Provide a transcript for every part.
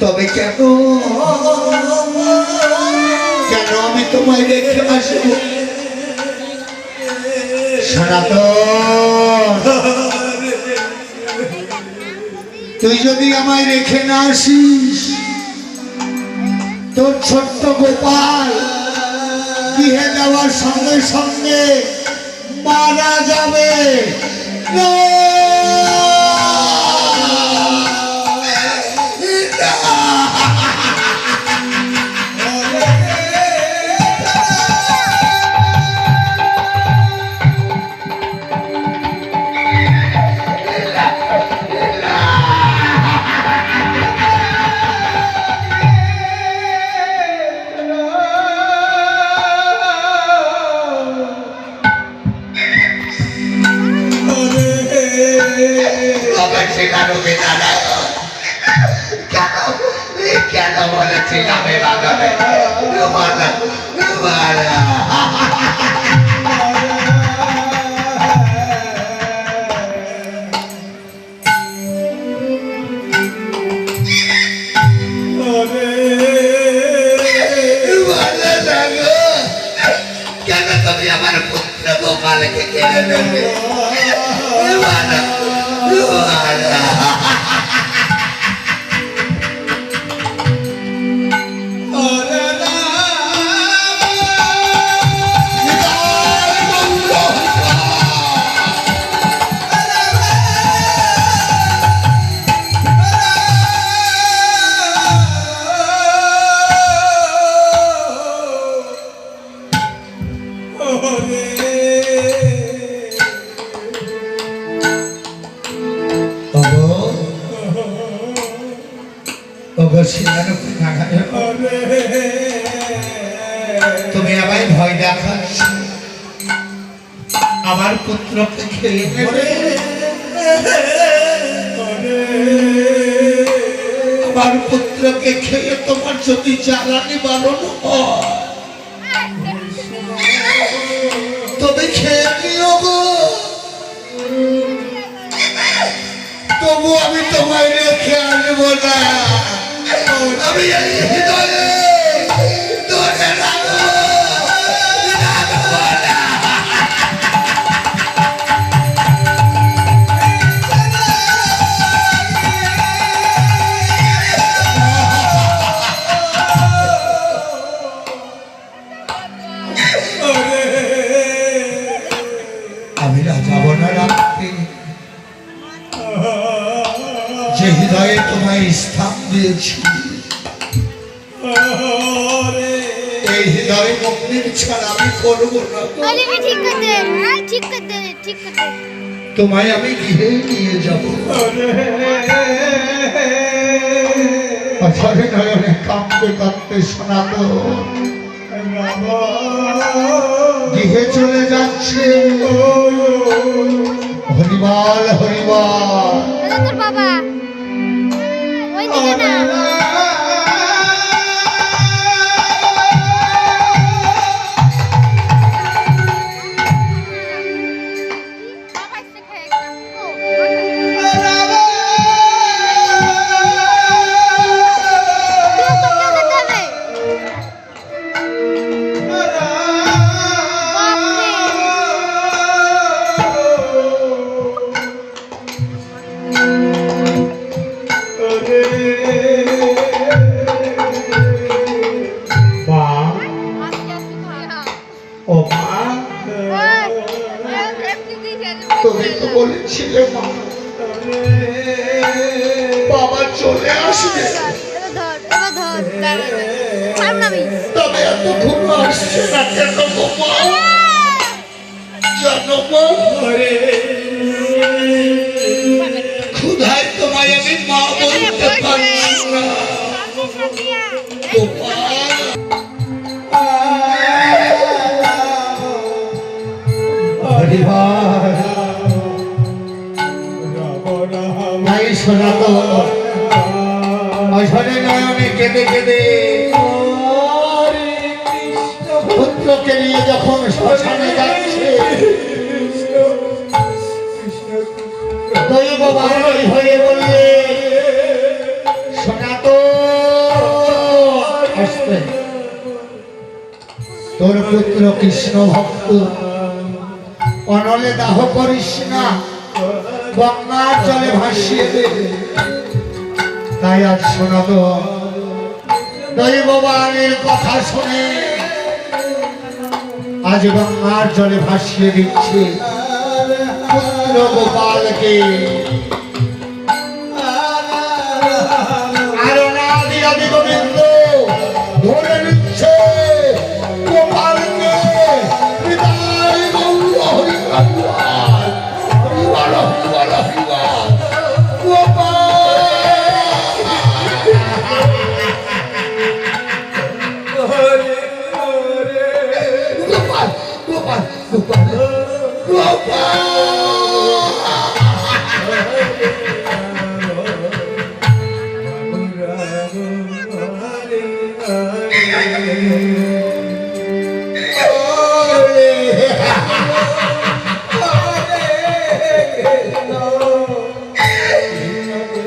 তবে কেন কেন আমি তোমায় রেখে আসবো সনাতন? তুই যদি আমায় রেখে না আসিস তোর ছোট্ট গোপাল গৃহে যাওয়ার সঙ্গে সঙ্গে মারা যাবে। কেন বলেছিলাম এভাবে কেন তুমি আমার পুত্র গোপালকে কেড়ে নেবে? তুমি আমায় ভয় দেখাস আমার পুত্রকে খেয়ে নেবে? আমার পুত্রকে খেয়ে তোমার যদি জ্বালানি বারণ হয় তবে খেয়ে নিও গো। তবু আমি তোমায় রেখে আসবো না। আমি হৃদয়ে ধরে রাখবো না। আমি যাব না রাখতে যে হৃদয়ে তোমায় স্থান দিয়েছি। এই হৃদয় মুক্তির ছাড়া আমি করবো না। তোমায় আমি গৃহে নিয়ে যাবো। নয়নে কাঁদতে কাঁদতে শোনাতো গৃহে চলে যাচ্ছে। হরিবল হরিবল। বাবা ওই দিকে না তুমি তো বলেছিলে মা বাবা চলে আসবে, তবে এত ঘুম আসছে না কেন মা? জানো মা, ক্ষুধায় তোমায় আমি মা বলতে পারছি না। নয়নে কেঁদে কেঁদে পুত্রকে নিয়ে যখন শ্মশানে যাচ্ছে দৈব বাড়ি হয়ে বললে সনাতন আসবে তোর পুত্র কৃষ্ণ ভক্ত অনলে দাহ করিস না, গঙ্গার জলে ভাসিয়ে দে। তাই আজ সনাতন দৈববাণীর কথা শুনে আজ গঙ্গার জলে ভাসিয়ে দিচ্ছে পুত্র গোপালকে। আর অনাদি আদি গোবিন্দ ধরে নিচ্ছে গোপালকে। বিদায় গৌর হরিবল হরিবল হরিবল হরিবল গোপাল। গোপাল গোপাল গোপাল গোপাল।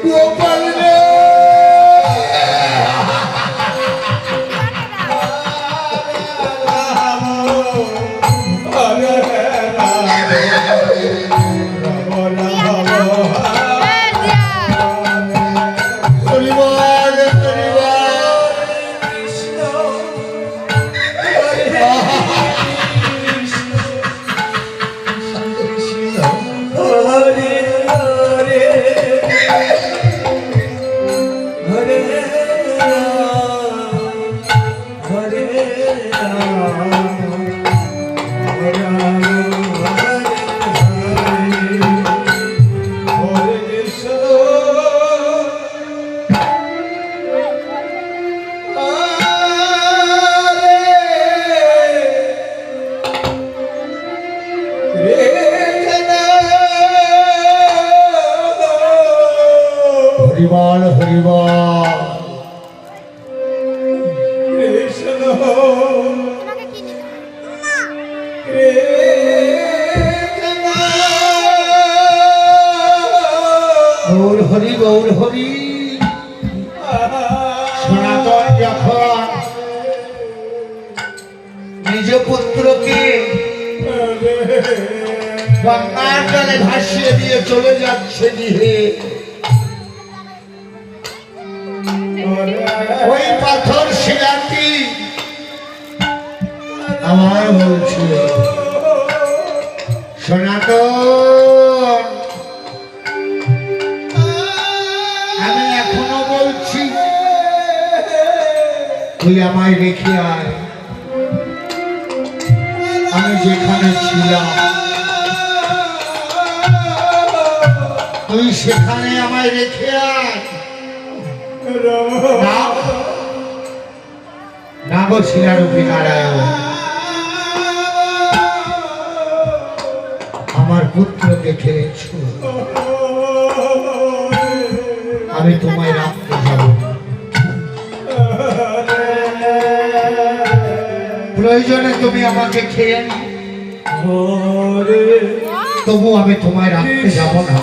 গোপাল রে হরিবল হরিবল। তোমাকে কি নিতে হবে? গৌর হরি গৌর হরি। সনাতন যখন নিজ পুত্রকে গঙ্গার জলে ভাসিয়ে দিয়ে চলে যাচ্ছে গৃহে, ওই পাথর শিলাটি আমার বলছে সনাতন আমি এখনো বলছি তুই আমায় রেখে আয়। আমি যেখানে ছিলাম তুই সেখানে আমায় রেখে আয়। না গো শিলারূপী নারায়ণ, আমার পুত্রকে খেয়েছ, আমি তোমায় রাখতে যাব। প্রয়োজনে তুমি আমাকে খেয়ে নি, তবু আমি তোমায় রাখতে যাব না।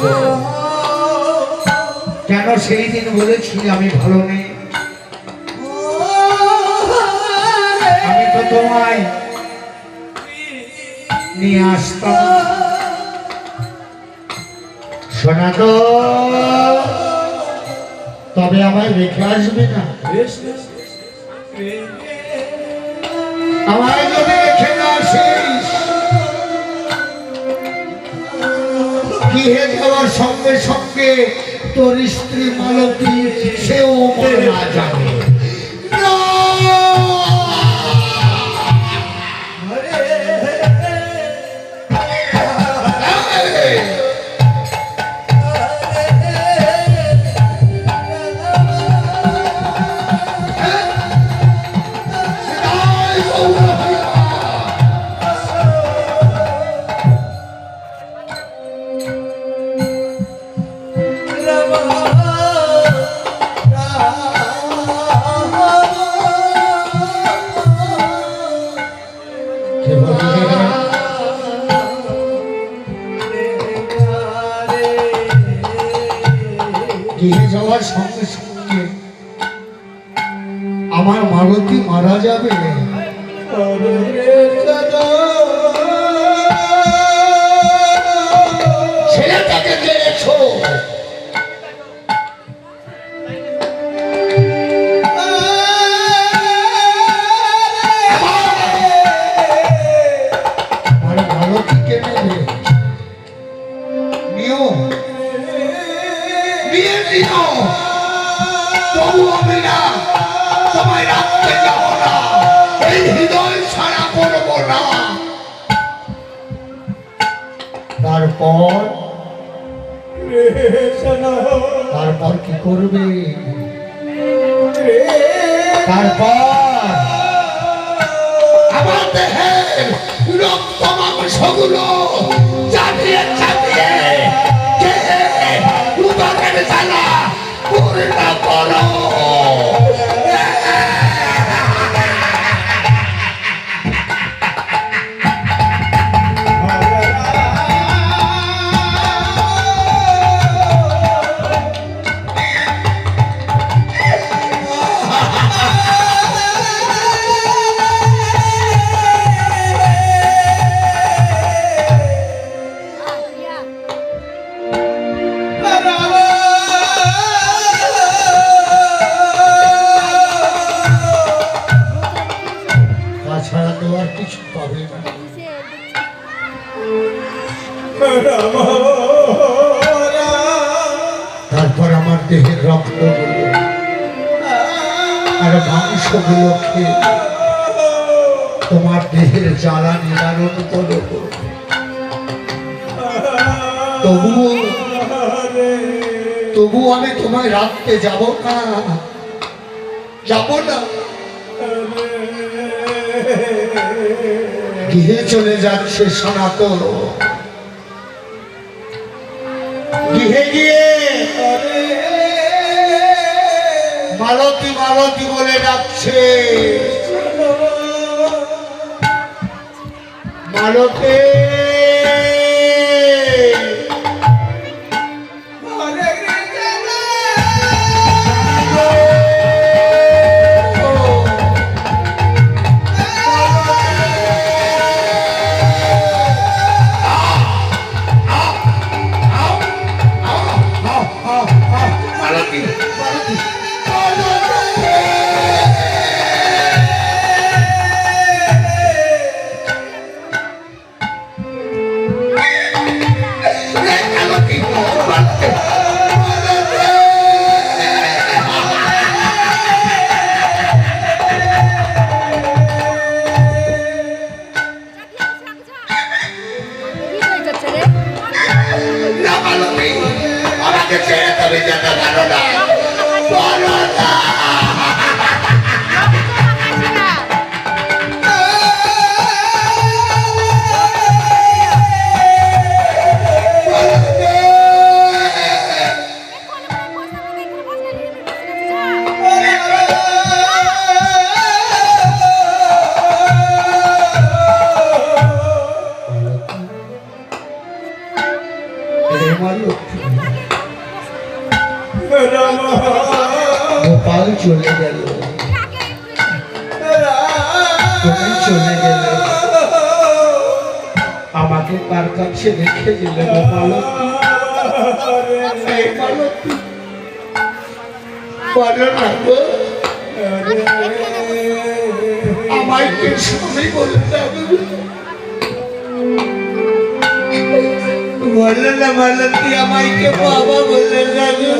কেন সেই দিন বলেছি আমি ভালো নেই? আমি তো তোমায় নিয়ে আসতাম। সনাতন তবে আমায় রেখে আসবে না? আমায় যদি রেখে না আসিস, গৃহে যাওয়ার সঙ্গে সঙ্গে তোর স্ত্রী মালতী সেও মারা যাবে। গৃহে যাওয়ার সঙ্গে সঙ্গে আমার মালতী মারা যাবে। ছেলেটাকে দেখেছো? আমার মালতীকে নেবে, নিও, নিয়ে নিও। তবু আমি না, তোমায় রাখতে যাব না, এই হৃদয় ছাড়া করবো না। তারপর তারপর কি করবে? তারপর আমার দেহের রক্ত মাংসগুলো চাপিয়ে চাপিয়ে উদরের জ্বালা পূর্ণ করো। তাছাড়া তো আর কিছু পাবে না। তারপর আমার দেহের রক্তগুলো আর মাংসগুলো খেয়ে তোমার দেহের জ্বালা নিবারণ করো। তবুও তবুও আমি তোমায় রাখতে যাব না, যাব না। গৃহে চলে যাচ্ছে সনাতন, গৃহে গিয়ে মালতী মালতী বলে ডাকছে। মালতী আমাকে ছেড়ে তবে যেতে পারো না, পারো না। গোপাল চলে গেল, তুমি চলে গেলে, আমাকে কার কাছে রেখে দিলে গোপাল? বলো না গো, আমায় কে স্বামী বলতে হবে? বললে না মালতী, আমায় কে বাবা বললে না গো?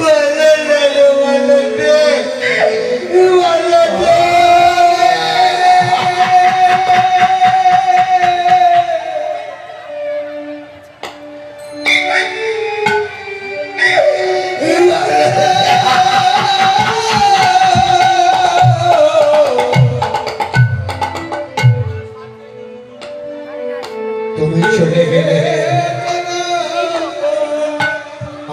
বললে না গো মালতী, মালতী। তুমি চলে গেলে,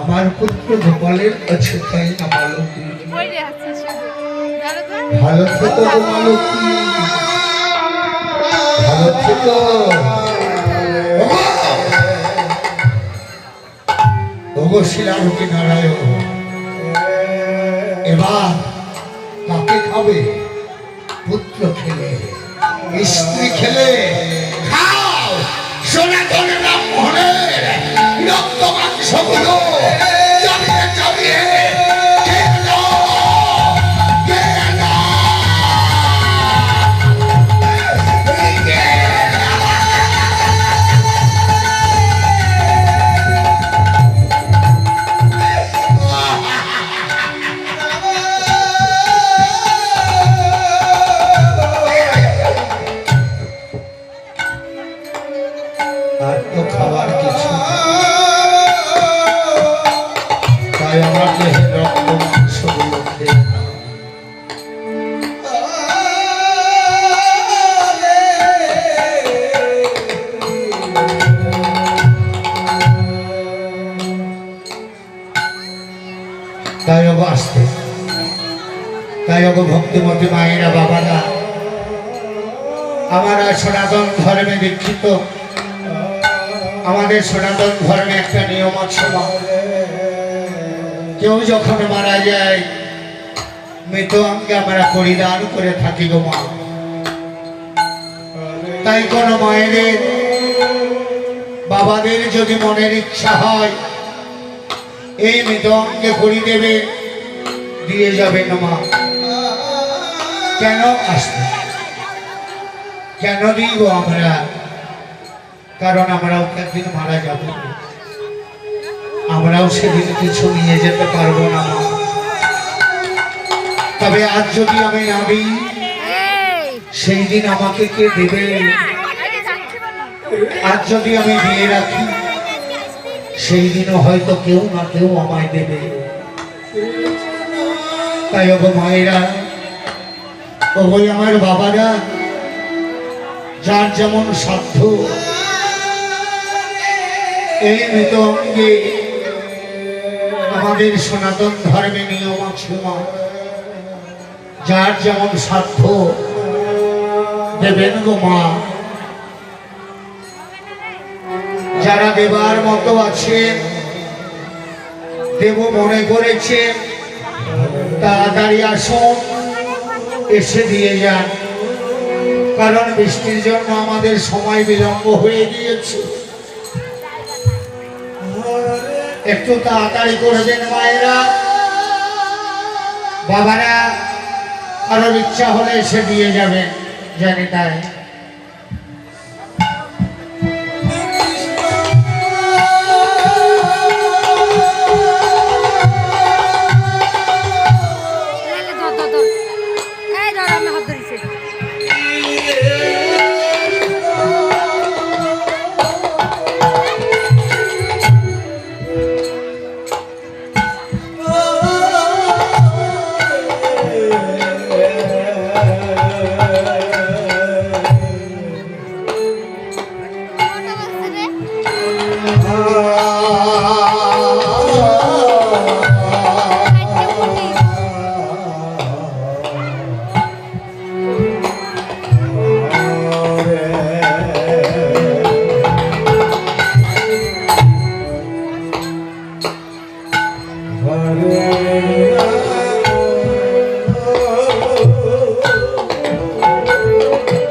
আমার পুত্র গোপালের কাছে, তাই না মালতী? ভালো থেকো গো মালতী, ভালো থেকো। ওগো শিলারূপী নারায়ণ, এবার কাকে খাবে? পুত্র খেলে, স্ত্রী খেলে, খাও সনাতন ব্রাহ্মণের রক্ত মাংসগুলো চাবিয়ে চাবিয়ে খেয়ে নাও, খেয়ে নাও। আর তো খাবার কিছু নেই। তাই আমার দেহে রক্ত মাংসগুলো খেয়ে নাও। তাই ওগো আসতে, তাই ওগো ভক্তিমতী মায়েরা, বাবারা, আমরা সনাতন ধর্মে দীক্ষিত। আমাদের সনাতন ধর্মে একটা নিয়ম আছে, কেউ যখন মারা যায় মৃত অঙ্গে আমরা পরিধান করে থাকি গো মা। তাই কোন মায়েদের বাবাদের যদি মনের ইচ্ছা হয় এই মৃত অঙ্গে পরি দেবে, দিয়ে যাবে না মা। কেন আসবে, কেন দিব আমরা? কারণ আমরাও একদিন মারা যাব, আমরাও সেদিন কিছু নিয়ে যেতে পারবো না মা। তবে আজ যদি আমি না দিই, সেই দিন আমাকে কে দেবে? আজ যদি আমি দিয়ে রাখি, সেই দিনও হয়তো কেউ না কেউ আমায় দেবে। তাই ওগো মায়েরা, ওগোই আমার বাবারা, যার যেমন সাধ্য এই মৃত অঙ্গে আমাদের সনাতন ধর্মে নিয়ম আছে মা। যার যেমন সাধ্য দেবেন গো মা। যারা দেবার মতো আছে, দেব মনে করেছে, তাড়াতাড়ি আসুন, এসে দিয়ে যান। কারণ বৃষ্টির জন্য আমাদের সময় বিলম্ব হয়ে গিয়েছে। একটু তাড়াতাড়ি করবেন মায়েরা, বাবারা। কারোর ইচ্ছা হলে এসে দিয়ে যাবেন, জানি তাই।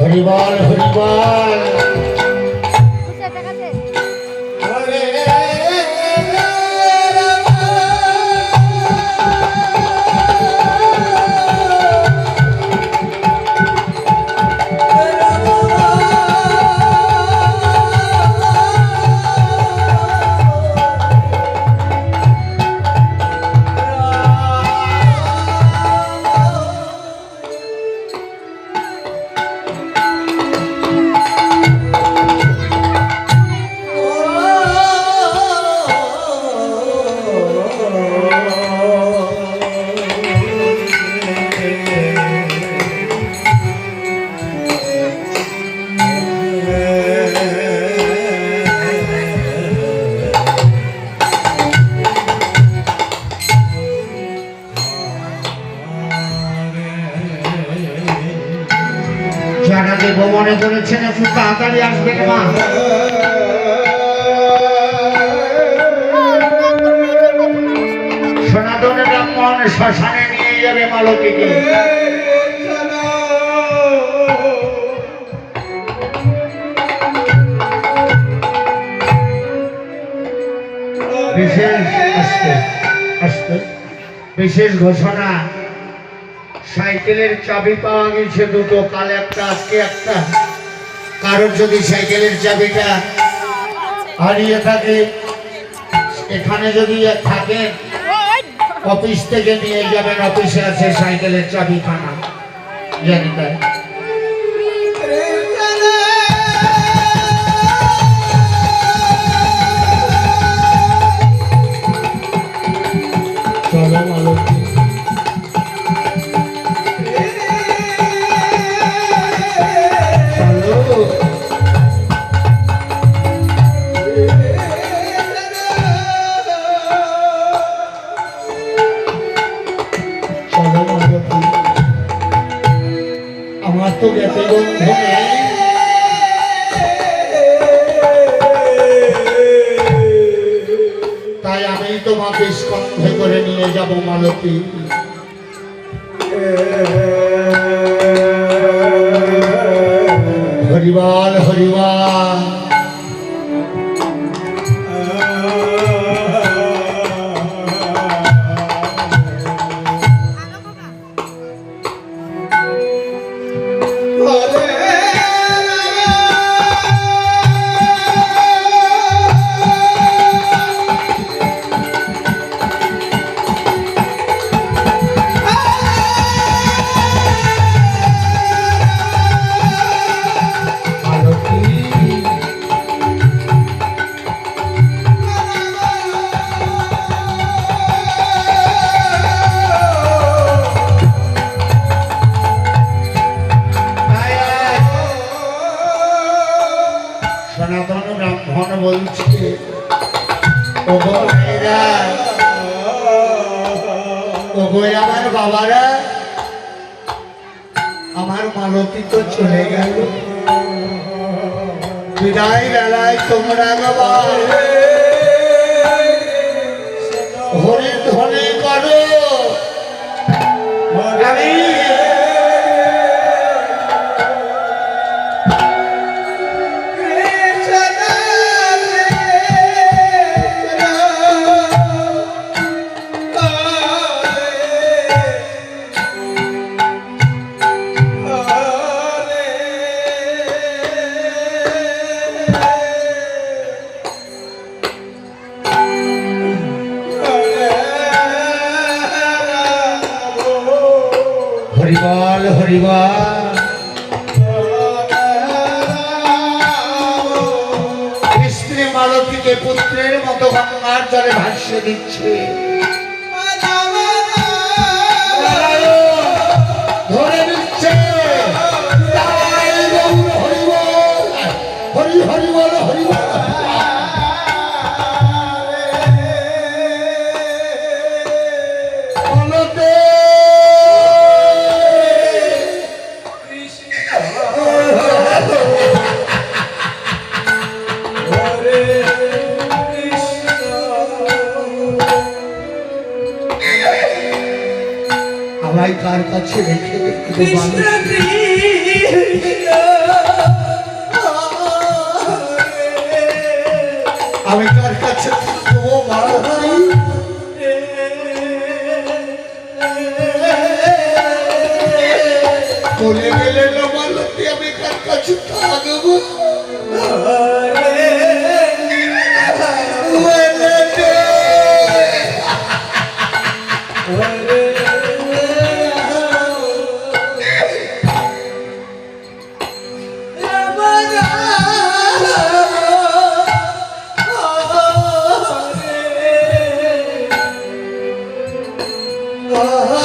হরিবল হরিবল। যারা দেব মনে করেছেন একটু তাড়াতাড়ি আসবেন মা। সনাতন শ্মশানে নিয়ে যাবে মালতীকে। বিশেষ আসতে আসতে বিশেষ ঘোষণা, সাইকেলের চাবি পাওয়া গেছে দুটো, কাল একটা আজকে একটা। কারোর যদি সাইকেলের চাবিটা হারিয়ে থাকে, এখানে যদি থাকে অফিস থেকে নিয়ে যাবেন, অফিসে আছে সাইকেলের চাবিখানা, জানি তাই। চলো মালতী, চলো। চলো মালতী, আমার তো গেতে বন্ধু নেই, তাই আমি তোমাকে স্কন্ধে করে নিয়ে যাব মালতী। হরিবাল হরিবাল। সনাতন ব্রাহ্মণ বলছে, ওগো ভাইরা, ওগো আমার বাবারা, আমার মালতী তো চলে গেল, বিদায় বেলায় তোমরা বাবা হরি ধ্বনি করো। আমি হরিবল হরিবল। স্ত্রী মালতীকে পুত্রের মতো গঙ্গার জলে ভাসিয়ে দিচ্ছে, ধরে দিচ্ছে। হরিবল হরি হরিবল হরিবল। আমায় কার কাছে রেখে আমি কার কাছে চলে গেলে না মালতী, আমি কার কাছে থাকবো?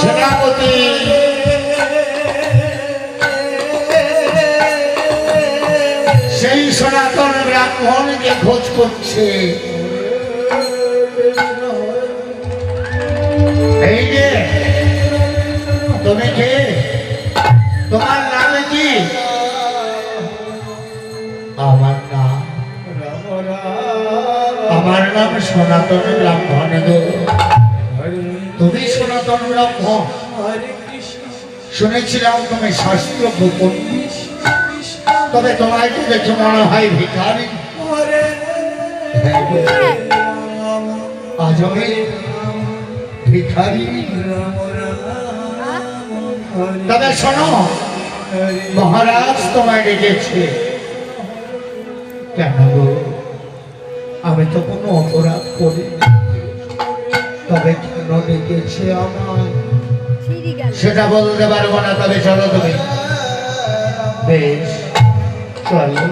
সেনাপতি সেই সনাতন ব্রাহ্মণকে খোঁজ করছে। এই যে তুমি কে, তোমার নাম কি? আমার নাম সনাতন ব্রাহ্মণ গো। তুমি সনাতন ব্রহ্ম, শুনেছিলাম তুমি শাস্ত্র গোপন, তবে তোমায় তো দেখে মনে হয় ভিখারি। আজ আমি ভিখারি। তবে শোনো, মহারাজ তোমায় ডেকেছে। কেন গো? আমি তো কোনো অপরাধ করি, তবে কেন ডেকেছে আমায় সেটা বলতে পারবো না। তবে চলো তুমি। বেশ, চলো,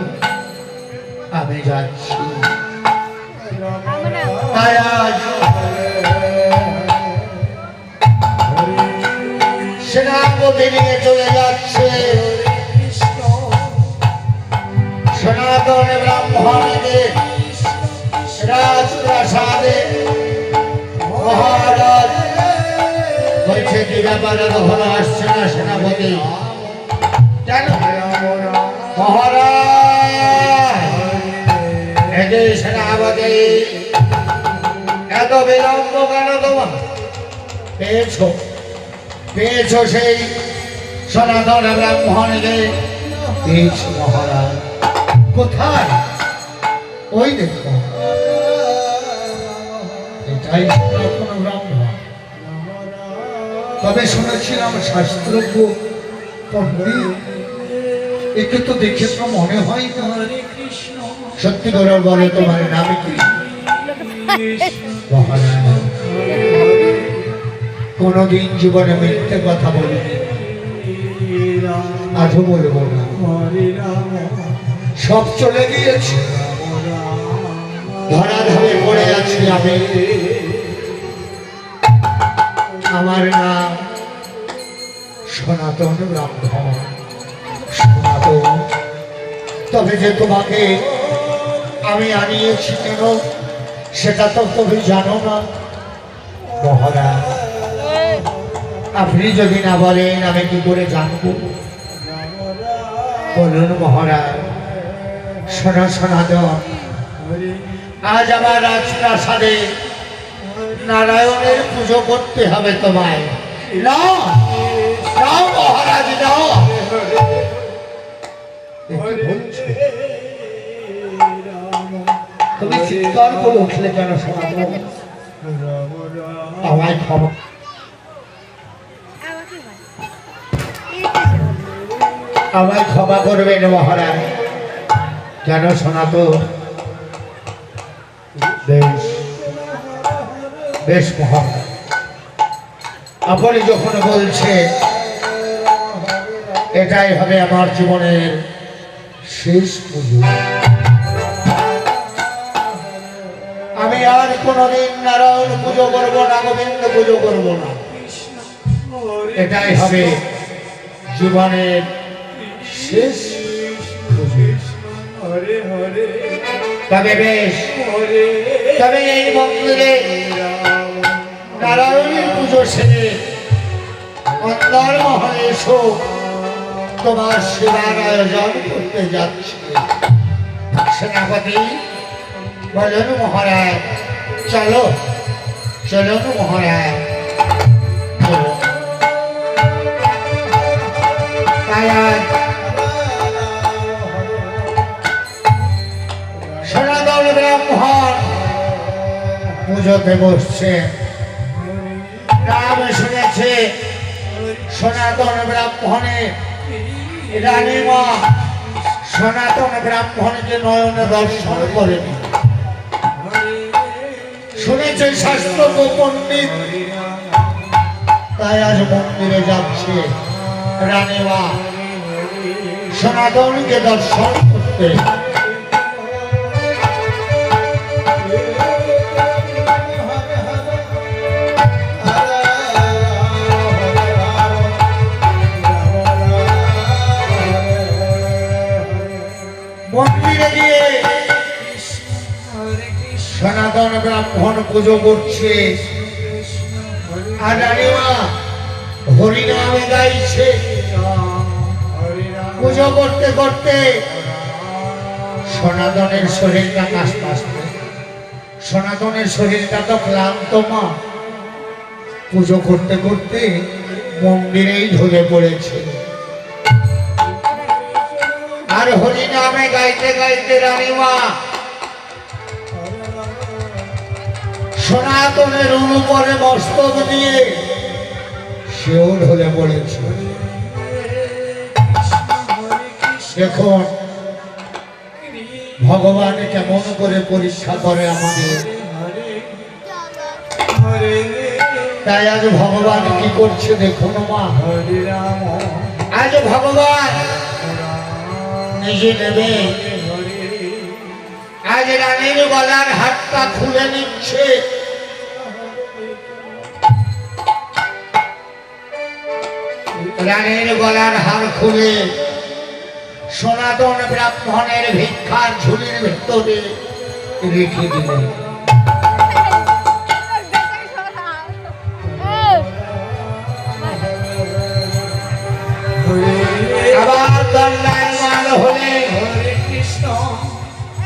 আমি যাচ্ছি। আজ সেনাপতি নিয়ে চলে যাচ্ছে সনাতন ব্রাহ্মণকে রাজপ্রাসাদে। মহারাজ বলছে কি ব্যাপার, কখনো আসছে না সেনাপতি? কেন মহারাজ? এদের সেনাপতি এত বিলম্ব কেন তোমার? পেয়েছো পেয়েছো সেই সনাতন ব্রাহ্মণকে? পেয়েছি মহারাজ। কোথায়? ওই দেখো, এটাই সনাতন ব্রাহ্মণ। তবে শুনেছিলাম শাস্ত্রজ্ঞ পণ্ডিত, একে তো দেখে তো মনে হয় না। সত্যি করে বলে তোমার নাম কি? মহারাজ, কোনদিন জীবনে মিথ্যে কথা বলিনি, আজও বলবো না। সব চলে গিয়েছে, ধরাধামে পড়ে আছি আমি। আমার নাম সনাতন ব্রাহ্মণ, সনাতন। তবে যে তোমাকে আমি আনিয়েছি কেন সেটা তো তুমি জানো না মহারাজ। আপনি যদি না বলেন আমি কি করে জানবো? বলুন মহারাজ। শোনো সনাতন, আজ আমার রাজপ্রাসাদে নারায়ণের পুজো করতে হবে তোমায়। নাও নাও মহারাজ, নাও। তুমি চিৎকার করে উঠলে কেন সনাতন? আমায় ক্ষমা, আমায় ক্ষমা করবেন মহারাজ। কেন সনাতন? বেশ বেশ মহারাজ, আপনি যখন বলছে এটাই হবে আমার জীবনের শেষ পুজো, আমি আর কোনদিন নারায়ণ পুজো করবো না, গোবিন্দ পুজো করবো না। এটাই হবে জীবনের শেষ পুজো। তবে বেশ, তবে এই মন্দিরে নারায়ণের পুজো সেরে অন্দর মহলে এসো, তোমার সেবার আয়োজন করতে যাচ্ছি। সেনাপতি বলুন মহারাজ, চলো চলুন মহারাজ, চলো। তাই আজ সনাতন ব্রাহ্মণ পুজোতে বসছে। নাম শুনেছে সনাতন ব্রাহ্মণের রানীমা সনাতন ব্রাহ্মণকে নয়নে দর্শন করেনি। শুনেছে শাস্ত্র পণ্ডিত, তাই আজ মন্দিরে যাচ্ছে রানীমা সনাতনকে দর্শন করতে। মন্দিরে গিয়ে সনাতন ব্রাহ্মণ পুজো করছে, আর রানীমা হরিনামে গাইছে। পুজো করতে করতে সনাতনের শরীরটা কাঁপতে, সনাতনের শরীরটা তো ক্লান্ত মা, পুজো করতে করতে মন্দিরেই ঢলে পড়েছে। আর হরি নামে গাইতে গাইতে রানীমা সনাতনের উপরে মস্তক দিয়ে সেও ঢলে পড়েছে। দেখুন ভগবান কেমন করে পরীক্ষা করে আমাদের। তাই আজ ভগবান কি করছে দেখুন মা, আজ ভগবান নিজে নেবে, আজ রানীর গলার হাতটা খুলে নিচ্ছে। রানীর গলার হার খুলে সনাতন ব্রাহ্মণের ভিক্ষার ঝুলির ভেতরে রেখে দিলেন। আবার দণ্ডায়মান হলে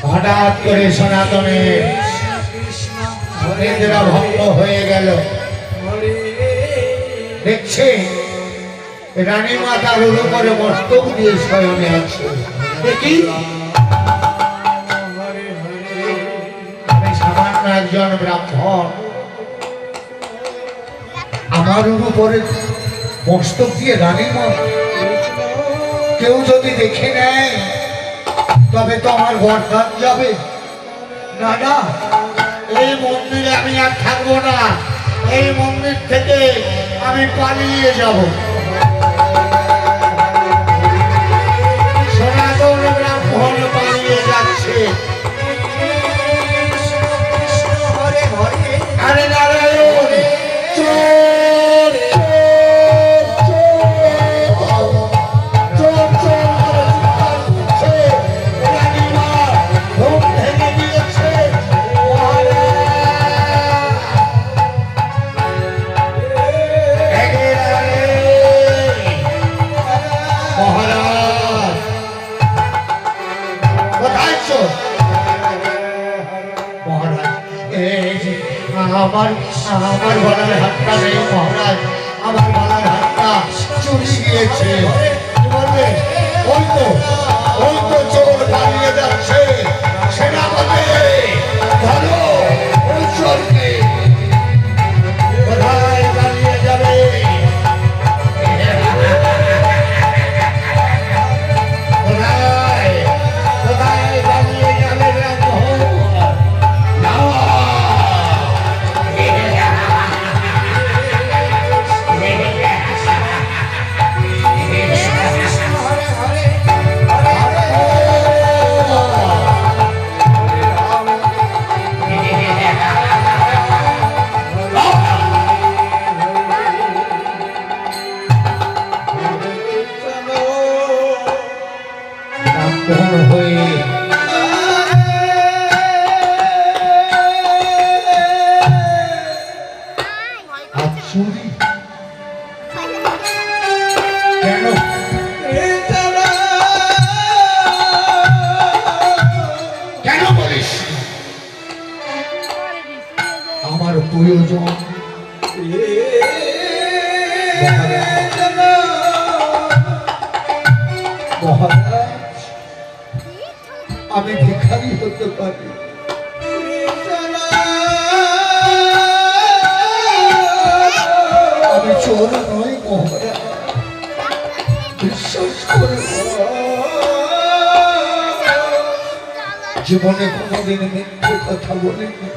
হঠাৎ করে সনাতনের নিদ্রা ভঙ্গ হয়ে গেল। দেখছে রানী মাতার উপরে মস্তক দিয়ে শয়নে আছে। দেখি আমি সামান্য একজন ব্রাহ্মণ, আমার উপরে মস্তক দিয়ে রানী মা কেউ যদি দেখে নেয় তবে তো আমার গর্দান যাবে। না না, এই মন্দিরে আমি আর থাকবো না, এই মন্দির থেকে আমি পালিয়ে যাব। সনাতন ব্রাহ্মণ পালিয়ে যাচ্ছে। আরে নারায়ণ, চোর চোর চোর চোর, রানীমা ঘুম ভেঙে দিয়েছে। মহারাজ কোথায় চোর? মহারাজ আমার গলার হাতটা নেই মহারাজ, আমার গলার হাতটা চুরি গিয়েছে। কি বলবে? ওই তো চোর পালিয়ে যাচ্ছে। সেনাপতি ধরো ওই চোরকে। কোথায় পালিয়ে যাবে? কোথায় কোথায় পালিয়ে যাবে ব্রাহ্মণ? না, ব্রাহ্মণ হয়ে হাত চুরি কেন? কেন বলিস? আমার প্রয়োজন মহারাজ, আমি ভিখারি হতে পারি, আমি চোর নই মহারাজ, বিশ্বাস করে। জীবনে কোনোদিন মিথ্যে কথা বলিনি,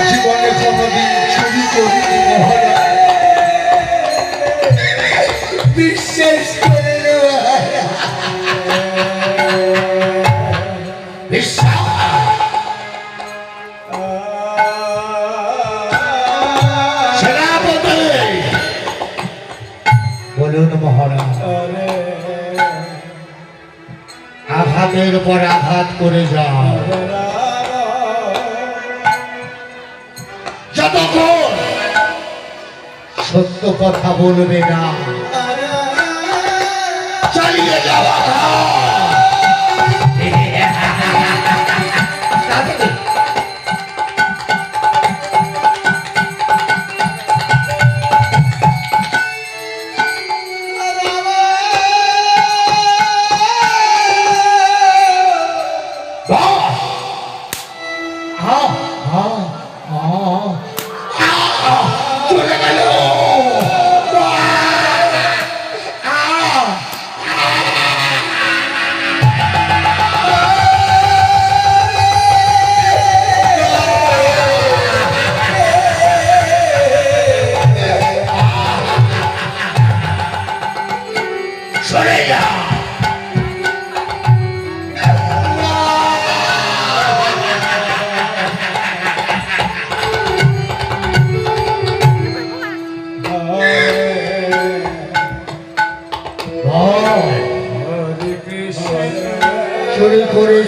জীবনে কোনোদিন চুরি করিনি মহারাজ, বিশ্বাস করে। সেনাপতি বলুন মহারাজ, আঘাতের পর আঘাত করে যাও, যতক্ষণ সত্য কথা বলবে না চালিয়ে যাওয়া।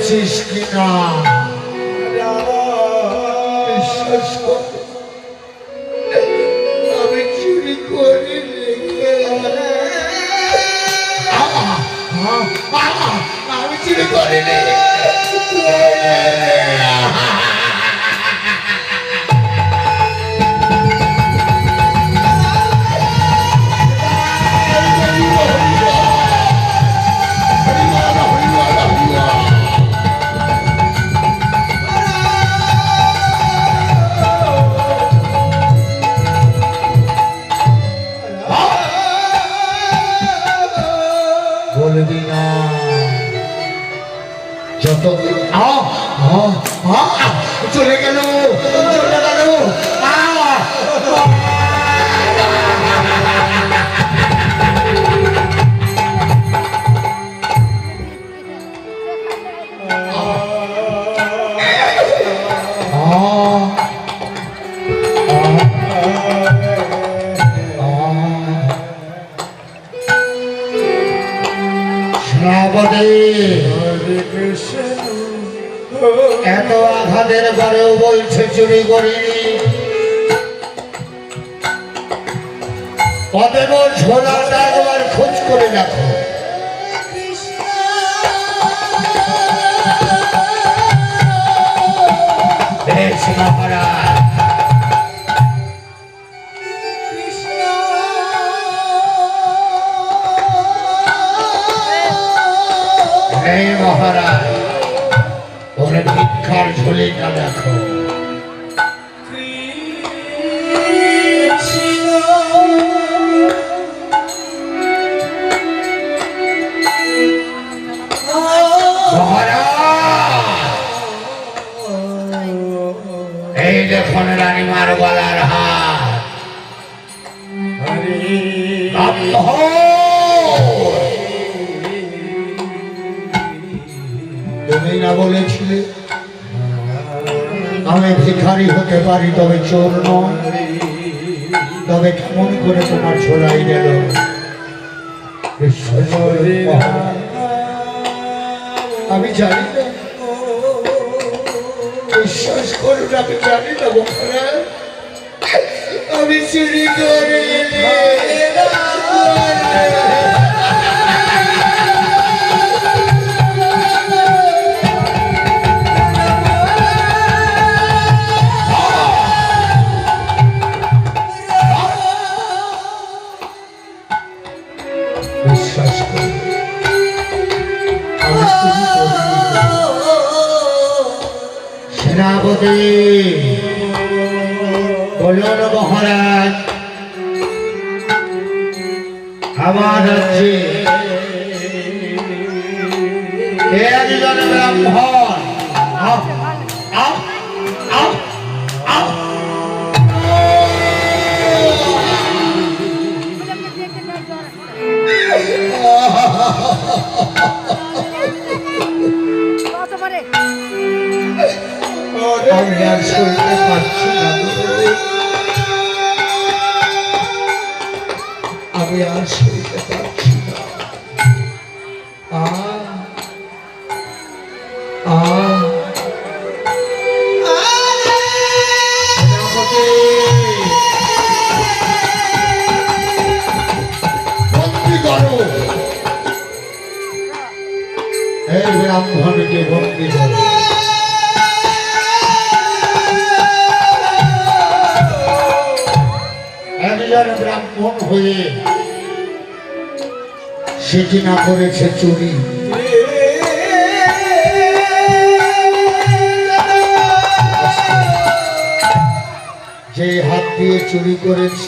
করেছিস কিনা বিশ্বাস কর, আমি চুরি করিনি। আমি চুরি করিনি। বলবি না যত চলে গেল, চলে গেল। এত আঘাতের পরেও বলছে চুরি করিনি। অতএব ঝোলাটা একবার খোঁজ করে দেখো। বেশ মহারাজ, এই মহারাজ ওরে ভিক্ষার ঝুলিটা দেখো। এই দেখুন রানীমার গলার হার। তুমি না বলেছিলে আমি ভিখারি হতে পারি তবে চোর নয়? তবে কেমন করে তোমার ঝোলাই গেল? আমি জানি না, বিশ্বাস করুন আমি জানি না মহারাজ, আমি চুরি করিনি। বিশ্বাস করুন সেনাপতি বলুন মহারাজ, আমার রাজ্যে একজন ব্রাহ্মণ আমি আর সইতে পারছি না, আমি আর সইতে পারছি না। বন্দি করো, এই ব্রাহ্মণকে বন্দি করো। একজন ব্রাহ্মণ হয়ে সে কিনা করেছে চুরি, যে হাত দিয়ে চুরি করেছে,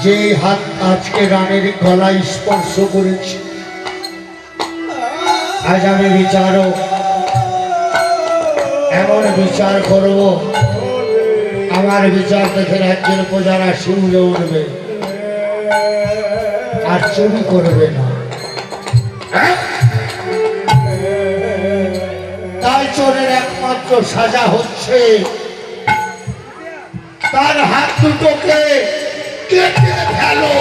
যে হাত আজকে রানের গলায় স্পর্শ করেছে, আজ আমি বিচারক, এমন বিচার করব আমার বিচার দেখে রাজ্যের প্রজারা শিউরে উঠবে আর চুরি করবে না। তাই চোরের একমাত্র সাজা হচ্ছে তার হাত দুটোকে কেটে ফেলো।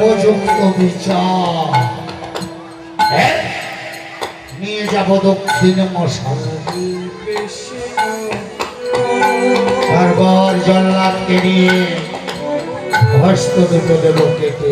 উপযুক্ত বিচার নিয়ে যাব দক্ষিণ মশাই। তারপর জল্লাদকে নিয়ে হস্ত দুটো দেব কেটে।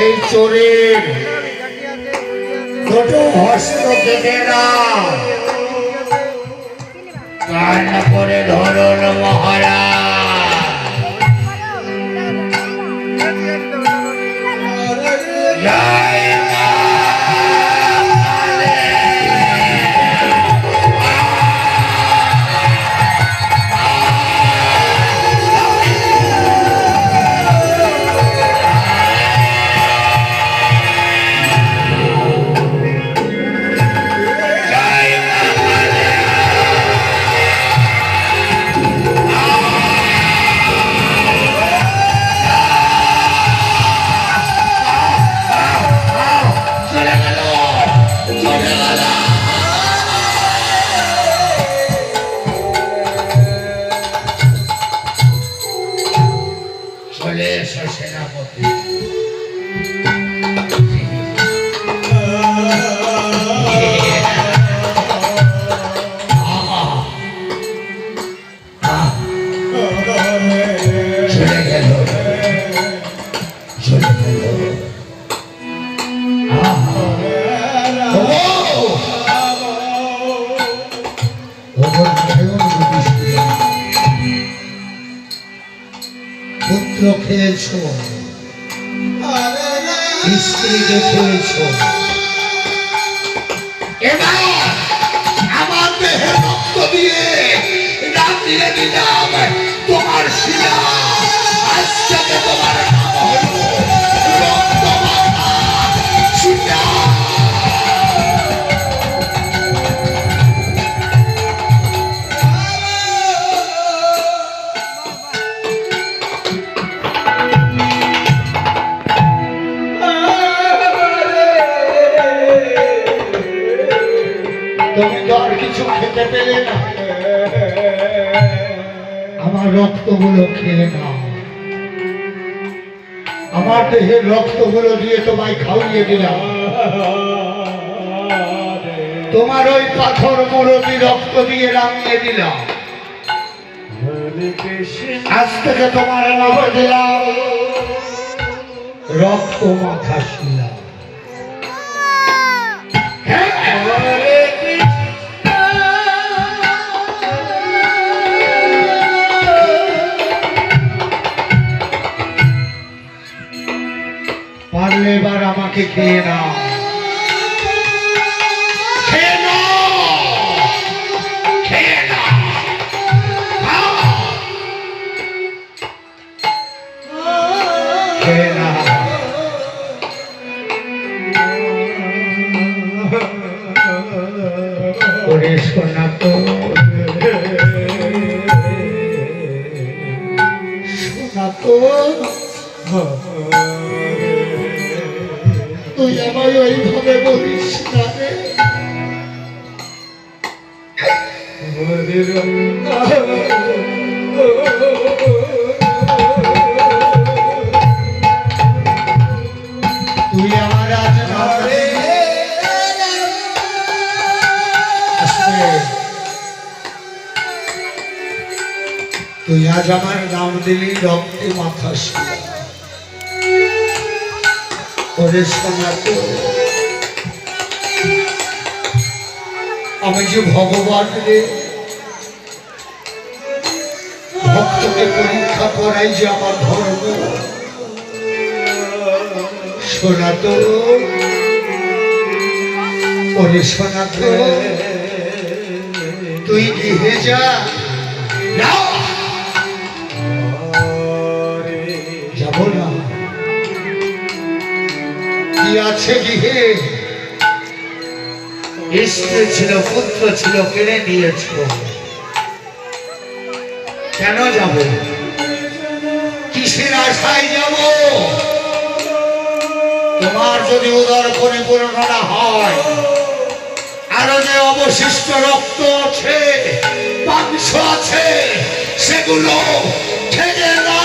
এই চোরের দুটো হস্ত কেটে নাও, কান করে ধরুন মহারাজ। চলে এসো সেনাপতি। চলে গেল, চলে গেল। পুত্র খেয়েছ, স্ত্রীকে খেয়েছ, এবার আমার দেহে রক্ত দিয়ে রাখিয়ে দিলাম তোমার শিলা। আজ থেকে তোমার নাম হলো রক্তমাতা শিলা। তুমি তো আর কিছু খেতে পেলে না, আমার রক্তগুলো খেয়ে নাও। আমার দেহের রক্তগুলো দিয়ে তোমায় খাওয়িয়ে দিলাম। তোমার ওই পাথর মুরতি রক্ত দিয়ে রাঙিয়ে দিলাম। আজ থেকে তোমার নাম দিলাম রক্ত মাথা শিলা। তাহলে এবার আমাকে খেয়ে নাও, খেয়ে নাও, খেয়ে নাও, খাও। খেয়ে নাও। ওরে সোনা তো, সোনা তো, তুই আমায় ওইভাবে বলিস না রে। তুই আমার আজ তুই আজ আমার নাম দিলি রক্তে মাথা শুয়ে। ওরে সোনা তো, আমি যে ভগবান রে, ভক্তকে পরীক্ষা করাই যে আমার ধর্ম। সোনা তো, ওরে সোনা তো, তুই গৃহে যা। না, যাব না। কি আছে গৃহে? স্ত্রী ছিল, পুত্র ছিল, কেড়ে নিয়েছ। কেন যাব? কিসের আশায় যাব? তোমার যদি উদর পরিপূর্ণ না হয়, আরো যে অবশিষ্ট রক্ত আছে, মাংস আছে, সেগুলো খেয়ে না।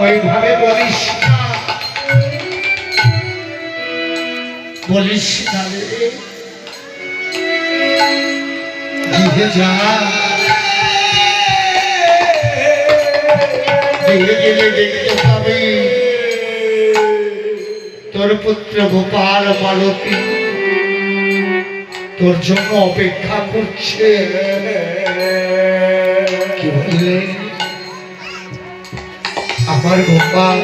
ওইভাবে বলিস না, বলিস না রে। গৃহে যা, গৃহে গেলে দেখতে পাবি তোর পুত্র গোপাল মালতী তোর জন্য অপেক্ষা করছে। কি বললে? আমার গোপাল,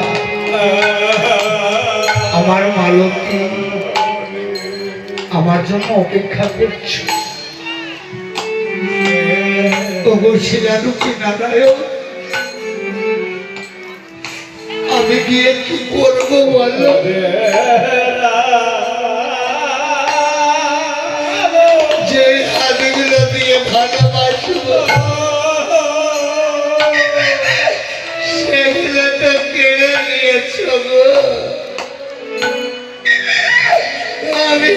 আমার মালতী আমার জন্য অপেক্ষা করছে। তবু শিলারূপী নারায়ণ, আমি গিয়ে কি করবো বলো? যে হাতগুলো দিয়ে ভালোবাসবো সেগুলো তো কেড়ে নিয়েছ গো। আমি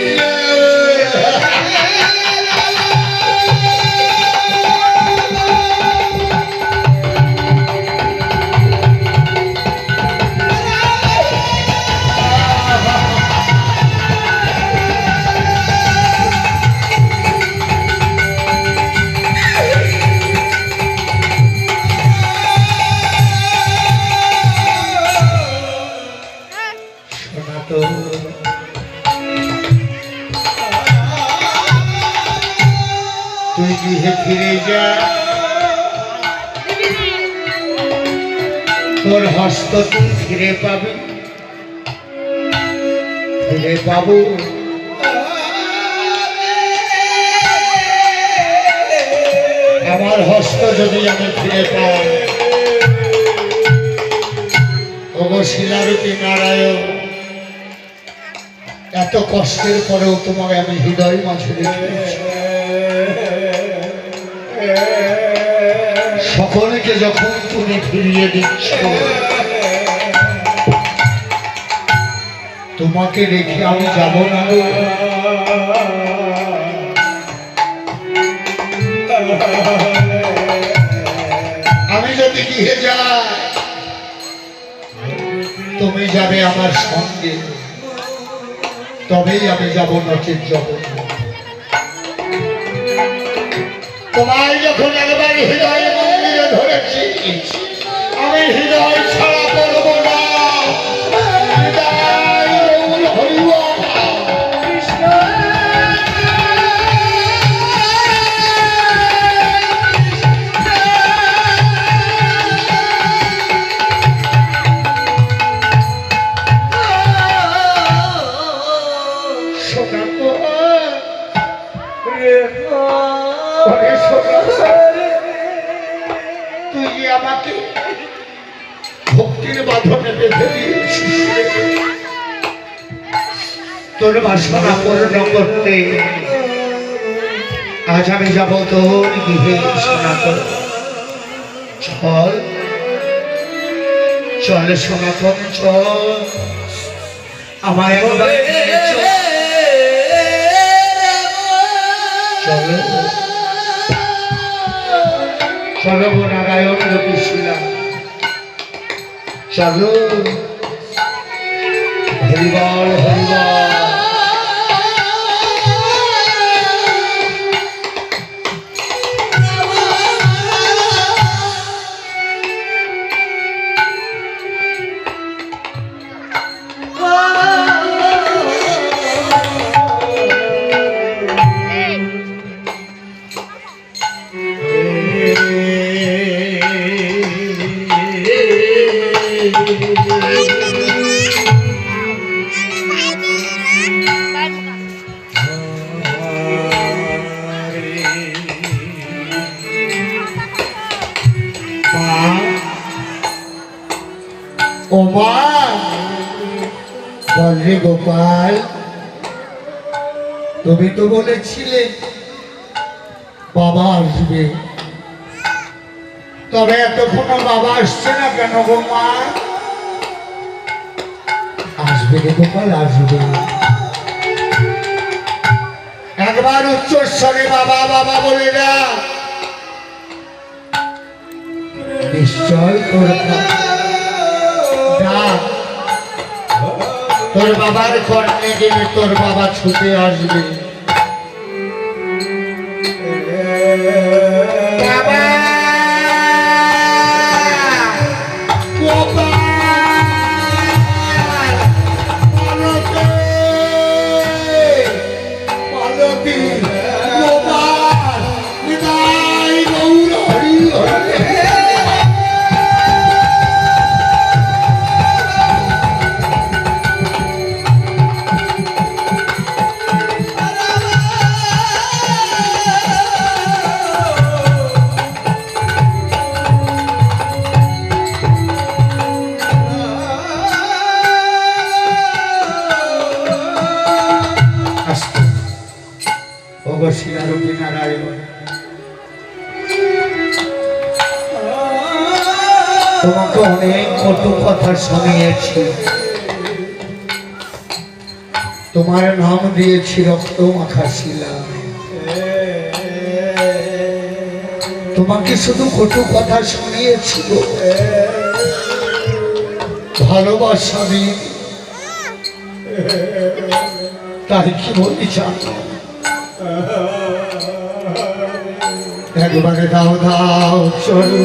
তুই গৃহে ফিরে যা, তোর হস্ত তুই ফিরে পাবি, ফিরে পাবো। আমার হস্ত যদি আমি ফিরে পাই, ওগো শিলারূপী নারায়ণ, এত কষ্টের পরেও তোমাকে আমি হৃদয় মাঝে রেখেছি। সকলকে যখন তুমি ফিরিয়ে দিচ্ছ, তোমাকে রেখে আমি যাব না। আমি যদি গিয়ে যাই তুমি যাবে আমার সঙ্গে, তবেই আমি যাব, নচেত যাব না। তোমায় যখন একবার হৃদয় মন্দিরে ধরেছি, আমি হৃদয় ছাড়া করব না। হৃদয় গৌর হরিবল। তুই যে আমাকে ভক্তির বাঁধনে বেঁধে দিয়েছিস, তোর বাসনা পূর্ণ করতে আজ আমি যাব তোর গৃহে। সনাতন চল চল, সনাতন চল, আমায় একবার নিয়ে চল। চলো চলো গো নারায়ণ রূপীশিলা, চলো। হরিবল হরিবল। ও মা, বলরে গোপাল, তুমি তো বলেছিলে বাবা আসবে, তবে এতক্ষণ বাবা আসছে না কেন গো মা? আসবে রে গোপাল, আসবে। একবার উচ্চস্বরে বাবা বাবা বলে না, নিশ্চয় তোর তোর বাবার কর্ণে গেলে তোর বাবা ছুটে আসবে। বাবা তোমাকে অনেক কটু কথা শুনিয়েছি, তোমার নাম দিয়েছি রক্ত মাখা শিলা। তোমাকে শুধু কটু কথা শুনিয়েছি, ভালোবাসা দিই, তাই কি বলি জানো? একবারে দাও দাও চলো।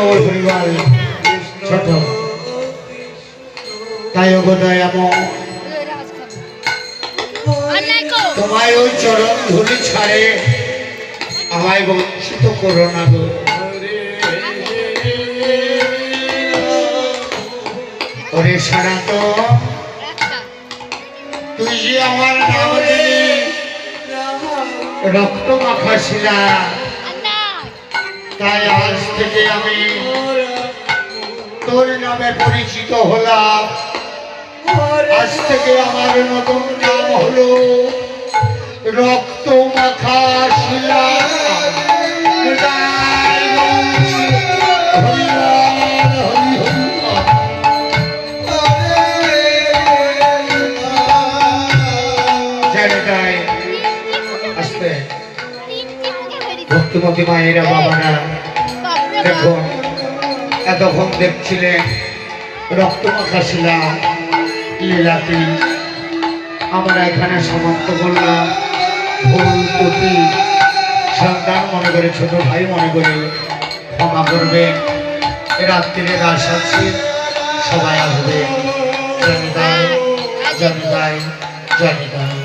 ওর পরিবার ছোট, তাই অবদায় এমন তোমায় ওই চরণ ধুলি ছাড়ে আমায় বঞ্চিত করো না গো। ওরে সনাতন, তুই যে আমার নাম দিলি রক্ত মাখা শিলা, তাই আজ থেকে আমি তোর নামে পরিচিত হলাম। আজ থেকে আমার নতুন নাম হলো রক্ত মাখা শিলা। ভক্তিমতী মায়েরা বাবারা দেখুন, এতক্ষণ দেখছিলেন রক্তমাখা শিলা লীলাটি, আমরা এখানে সমাপ্ত করলাম। ভুল ত্রুটি সন্তান মনে করে, ছোট ভাই মনে করে ক্ষমা করবেন। রাত্রিরে রাস আছে, সবাই আসবে। জয় নিতাই, জয় নিতাই, জয় নিতাই।